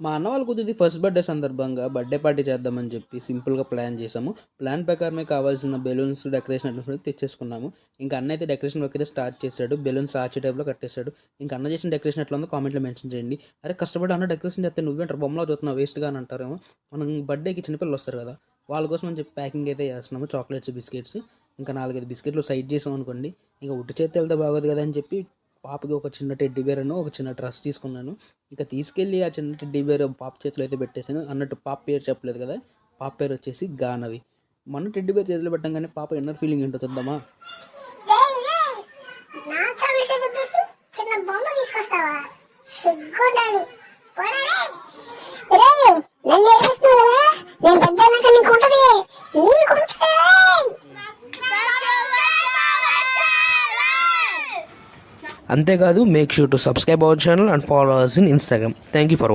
మా అన్న వాళ్ళ కూతురిది ఫస్ట్ బర్త్డే సందర్భంగా బర్త్డే పార్టీ చేద్దామని చెప్పి సింపుల్గా ప్లాన్ చేసాము. ప్లాన్ ప్రకారమే కావాల్సిన బెలూన్స్, డెకరేషన్ అట్లాంటివి తెచ్చేసుకున్నాము. ఇంకా అన్న అయితే డెకరేషన్ వర్క్ అయితే స్టార్ట్ చేశాడు. బెలూన్స్ ఆర్చ్ టైప్లో కట్టేశాడు. ఇంకా అన్న చేసిన డెకరేషన్ ఎట్లా ఉందో కామెంట్లో మెన్షన్ చేయండి. అరే కష్టపడి అన్న డెకరేషన్ చేస్తే నువ్వేంటారు బొమ్మలో చూస్తున్నావు వేస్ట్గా అని అంటారేమో. మనం బర్త్డేకి చిన్నపిల్లలు వస్తారు కదా, వాళ్ళ కోసం అని చెప్పి ప్యాకింగ్ అయితే చేస్తున్నాము. చాక్లెట్స్, బిస్కెట్స్, ఇంకా 4-5 బిస్కెట్లు సైడ్ చేసాం అనుకోండి. ఇంకా ఉట్టి చేతి వెళ్తే బాగోదు కదా అని చెప్పి పాపకి ఒక చిన్న టెడ్డీ బేర్ ఒక చిన్న డ్రెస్ తీసుకున్నాను. ఇంకా తీసుకెళ్ళి ఆ చిన్న టెడ్డీ బేర్ పాప చేతిలో అయితే పెట్టేశాను. అన్నట్టు పాప పేరు చెప్పలేదు కదా, పాప పేరు వచ్చేసి గానవి. మన టెడ్డీ బేర్ చేతిలో పెట్టంగానే పాప ఇన్నర్ ఫీలింగ్ ఏంటో చూద్దామా. అంతేకాదు, make sure to subscribe our channel and follow us in Instagram. Thank you for watching.